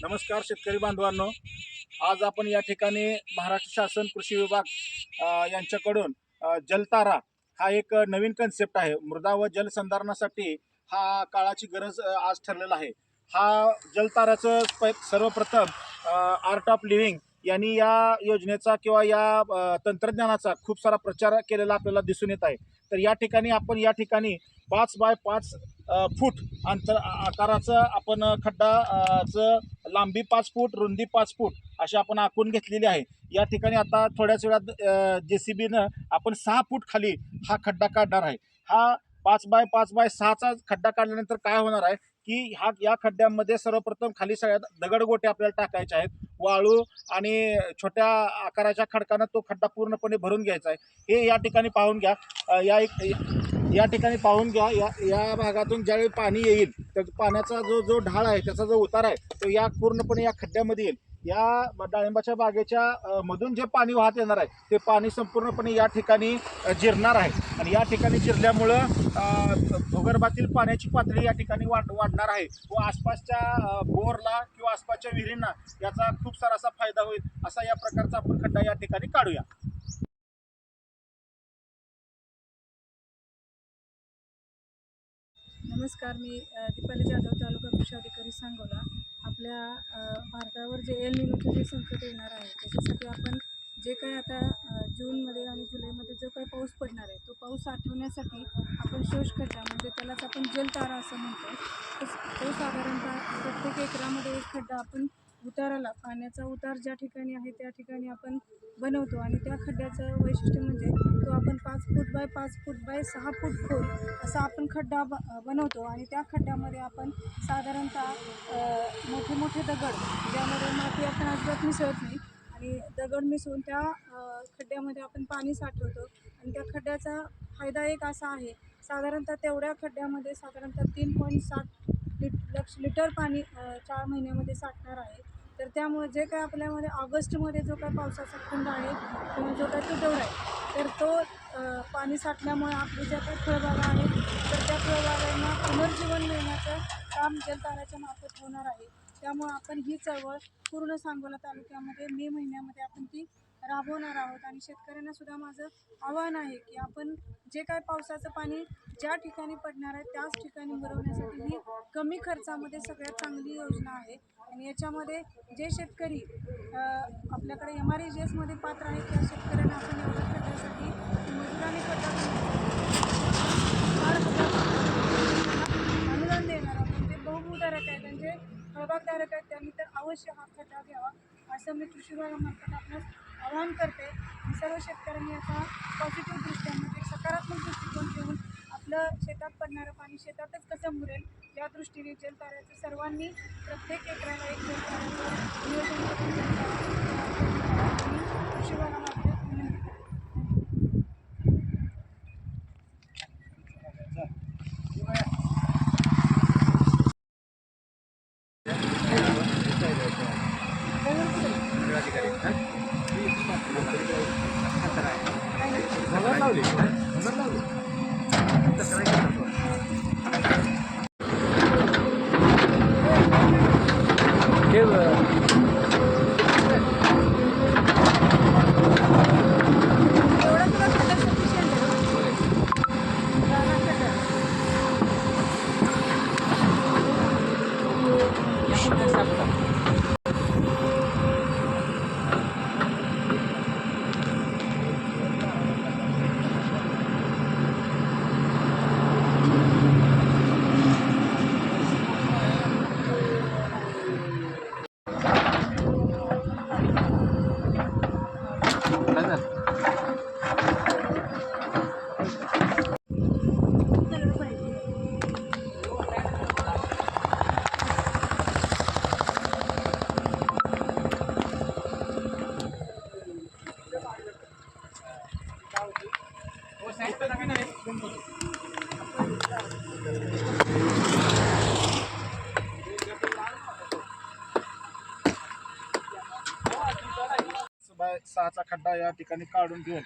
नमस्कार शेतकरी बांधवांनो, आज आपण या ठिकाणी महाराष्ट्र शासन कृषी विभाग यांच्याकडून जलतारा हा एक नवीन कन्सेप्ट आहे. मृदा व जलसंधारणासाठी हा काळाची गरज आज ठरलेला आहे. हा जलताराचं सर्वप्रथम आर्ट ऑफ लिव्हिंग यांनी या योजनेचा किंवा या तंत्रज्ञानाचा खूप सारा प्रचार केलेला आपल्याला दिसून येत आहे. तर या ठिकाणी 5 बाय 5 फूट आकाराचं आपण खड्डाचं लांबी 5 फूट, रुंदी 5 फूट अशी आपण आखून घेतलेली आहे. या ठिकाणी आता थोड्याच वेळात JCBनं आपण 6 फूट खाली हा खड्डा काढणार आहे. हा 5 बाय 5 बाय 6चा खड्डा काढल्यानंतर काय होणार आहे की या खड्ड्यामध्ये सर्वप्रथम खाली सगळ्यात दगडगोटे आपल्याला टाकायचे आहेत. वाळू आणि छोट्या आकाराच्या खडकानं तो खड्डा पूर्णपणे भरून घ्यायचा आहे. हे या ठिकाणी पाहून घ्या. या ठिकाणी पाहून घ्या. या भागातून ज्यावेळी पाणी येईल तर पाण्याचा जो ढाळ आहे, त्याचा जो उतार आहे तो या पूर्णपणे या खड्ड्यामध्ये येईल. या डाळिंबाच्या बागेच्या मधून जे पाणी वाहत येणार आहे ते पाणी संपूर्णपणे या ठिकाणी जिरणार आहे आणि या ठिकाणी जिरल्यामुळं भूगर्भातील पाण्याची पातळी या ठिकाणी वाढणार आहे व आसपासच्या बोरला किंवा आसपासच्या विहिरींना याचा खूप सारा असा फायदा होईल. असा या प्रकारचा आपण खड्डा या ठिकाणी काढूया. नमस्कार, मी दीपाली जाधव, तालुका कृषी अधिकारी सांगोला. आपल्या भारतावर जे एल निनोचे जे संकट येणार आहे त्याच्यासाठी आपण जे काही आता जूनमध्ये आणि जुलैमध्ये जो काही पाऊस पडणार आहे तो पाऊस साठवण्यासाठी आपण शोषखड्डा म्हणजे त्यालाच आपण जलतारा असं म्हणतो. तो साधारणतः प्रत्येक एकरामध्ये एक खड्डा आपण उताराला पाण्याचा उतार ज्या ठिकाणी आहे त्या ठिकाणी आपण बनवतो आणि त्या खड्ड्याचं वैशिष्ट्य म्हणजे तो आपण 5 फूट बाय 5 फूट बाय 6 फूट खोल असा आपण खड्डा बनवतो आणि त्या खड्ड्यामध्ये आपण साधारणतः मोठे मोठे दगड ज्यामध्ये माती आपण अजिबात मिसळत नाही आणि दगड मिसळून त्या खड्ड्यामध्ये आपण पाणी साठवतो आणि त्या खड्ड्याचा फायदा एक असा आहे, साधारणतः तेवढ्या खड्ड्यामध्ये साधारणतः 3.7 लक्ष लिटर पाणी 4 महिन्यामध्ये साठणार आहे. तर त्यामुळे जे काय आपल्यामध्ये ऑगस्टमध्ये जो काय पावसाचा खंड आहे किंवा जो काय तुटवडा आहे तर तो पाणी साठल्यामुळे आपली ज्या काही फळबागा आहेत तर त्या फळबागांना पुनर्जीवन मिळण्याचं काम जलताराच्या मार्फत होणार आहे. त्यामुळं आपण ही चळवळ पूर्ण सांगोला तालुक्यामध्ये मे महिन्यामध्ये आपण ती राबवणार आहोत आणि शेतकऱ्यांना सुद्धा माझं आव्हान आहे की आपण जे काय पावसाचं पाणी ज्या ठिकाणी पडणार आहे त्याच ठिकाणी भरवण्यासाठी ही कमी खर्चामध्ये सगळ्यात चांगली योजना आहे. आणि याच्यामध्ये जे शेतकरी आपल्याकडे MREGSमध्ये पात्र आहेत त्या शेतकऱ्यांना आपण एवढ्या खड्ड्यासाठी मजुराने खड्डा अनुदान देणार आहोत. जे बहुभूधारक आहेत म्हणजे फळबागधारक आहेत त्यांनी तर अवश्य हा खड्डा घ्यावा असं मी कृषी विभागामार्फत आपणास आवाहन करते. सर्व शेतकऱ्यांनी याचा पॉझिटिव्ह दृष्ट्या म्हणजे सकारात्मक दृष्टिकोन ठेवून आपलं शेतात पडणारं पाणी शेतातच कसं मुरेल या दृष्टीने जलताऱ्याचं सर्वांनी प्रत्येक एकराला एक जलताऱ्याचं नियोजन करून कृषी विभागामार्फत विनंती करते. बाय 6चा खड्डा या ठिकाणी काढून घेऊन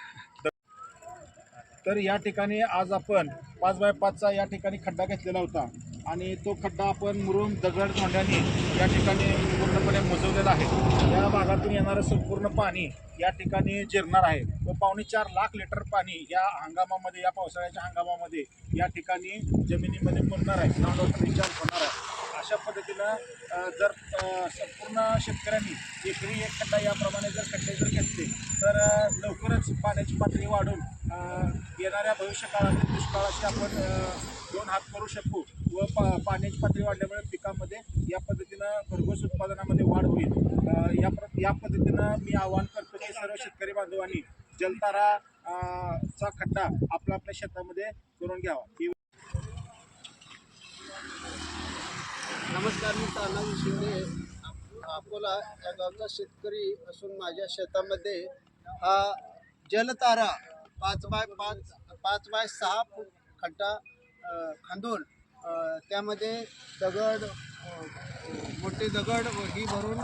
तर या ठिकाणी आज आपण 5 बाय 5चा या ठिकाणी खड्डा घेतलेला होता आणि तो खड्डा आपण मुरुम दगड धोंड्याने या ठिकाणी पूर्णपणे मुजवलेला आहे. या भागातून येणारं संपूर्ण पाणी या ठिकाणी जिरणार आहे व 4.25 लाख लिटर पाणी या हंगामामध्ये, या पावसाळ्याच्या हंगामामध्ये या ठिकाणी जमिनीमध्ये मुरणार आहे, ग्राउंड वॉटर रिचार्ज होणार आहे. अशा पद्धतीनं जर संपूर्ण शेतकऱ्यांनी एकरी एक खड्डा याप्रमाणे जर खड्डे जर घेतले तर लवकरच पाण्याची पातळी वाढून येणाऱ्या भविष्य काळामध्ये दुष्काळाशी आपण 2 हात करू शकू व पाण्याची पातळी वाढल्यामुळे पिकामध्ये या पद्धतीनं भरघोस उत्पादनामध्ये वाढ होईल. या पद्धतीनं मी आवाहन करतो की सर्व शेतकरी बांधवांनी जलतारा चा खड्डा आपल्या शेतामध्ये करून घ्यावा. नमस्कार, मी तानाजी शिंदे, अकोला या गावचा शेतकरी असून माझ्या शेतामध्ये हा जलतारा 5x6 फूट खड्डा खांदून त्यामध्ये दगड, मोठे दगड ही भरून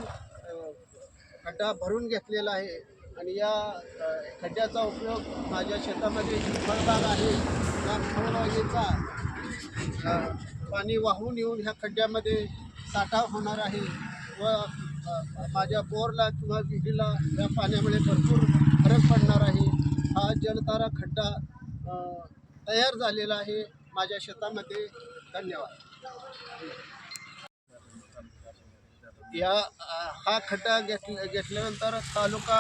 खड्डा भरून घेतलेला आहे. आणि या खड्ड्याचा उपयोग माझ्या शेतामध्ये फळबाग आहे. या फळबागेचा पाणी वाहून येऊन ह्या खड्ड्यामध्ये साठा होणार आहे व माझ्या बोरला किंवा विहिरीला या पाण्यामुळे भरपूर फरक पडणार आहे. हा जलतारा खड्डा तयार झालेला आहे माझ्या शेतामध्ये. धन्यवाद. हा खड्डा घेतल्यानंतर तालुका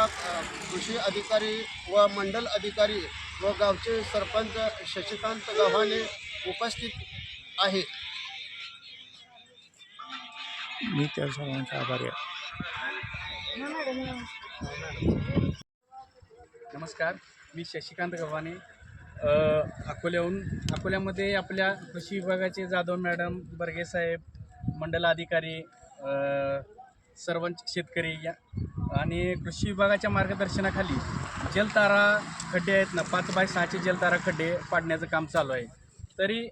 कृषी अधिकारी व मंडल अधिकारी व गावचे सरपंच शशिकांत गव्हाणे उपस्थित आहेत. मी त्या सर्वांचा आभारी आहे. नमस्कार, मी शशिकांत गव्हाणे, अकोल्यामध्ये आपल्या कृषी विभागाचे जाधव मॅडम, बर्गे साहेब, मंडल अधिकारी, सर्व शेतकरी आणि कृषी विभागाच्या मार्गदर्शनाखाली जलतारा खड्डे आहेत ना, 5x6चे जलतारा खड्डे पाडण्याचं काम चालू आहे. तरी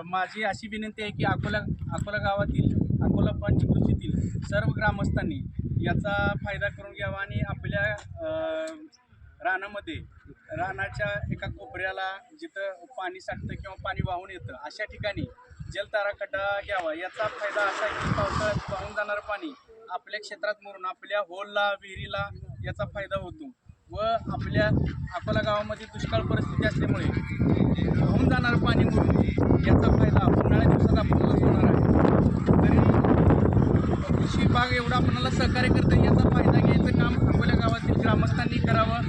माझी अशी विनंती आहे की अकोला गावातील, अकोला पंचकृषीतील सर्व ग्रामस्थांनी याचा फायदा करून घ्यावा आणि आपल्या रानाच्या एका कोपऱ्याला जिथं पाणी साठतं किंवा पाणी वाहून येतं अशा ठिकाणी जलतारा खड्डा घ्यावा. याचा फायदा असा आहे की पावसाळ्यात वाहून जाणारं पाणी आपल्या क्षेत्रात मुरून आपल्या होलला, विहिरीला याचा फायदा होतो व आपल्या अकोला गावामध्ये दुष्काळ परिस्थिती असल्यामुळे वाहून जाणारं पाणी मुरून याचा फायदा उन्हाळ्या दिवसात आपल्याला होणार आहे. तरी कृषी विभाग एवढा आपल्याला सहकार्य करतं, याचा फायदा घ्यायचं काम अकोला गावातील ग्रामस्थांनी करावं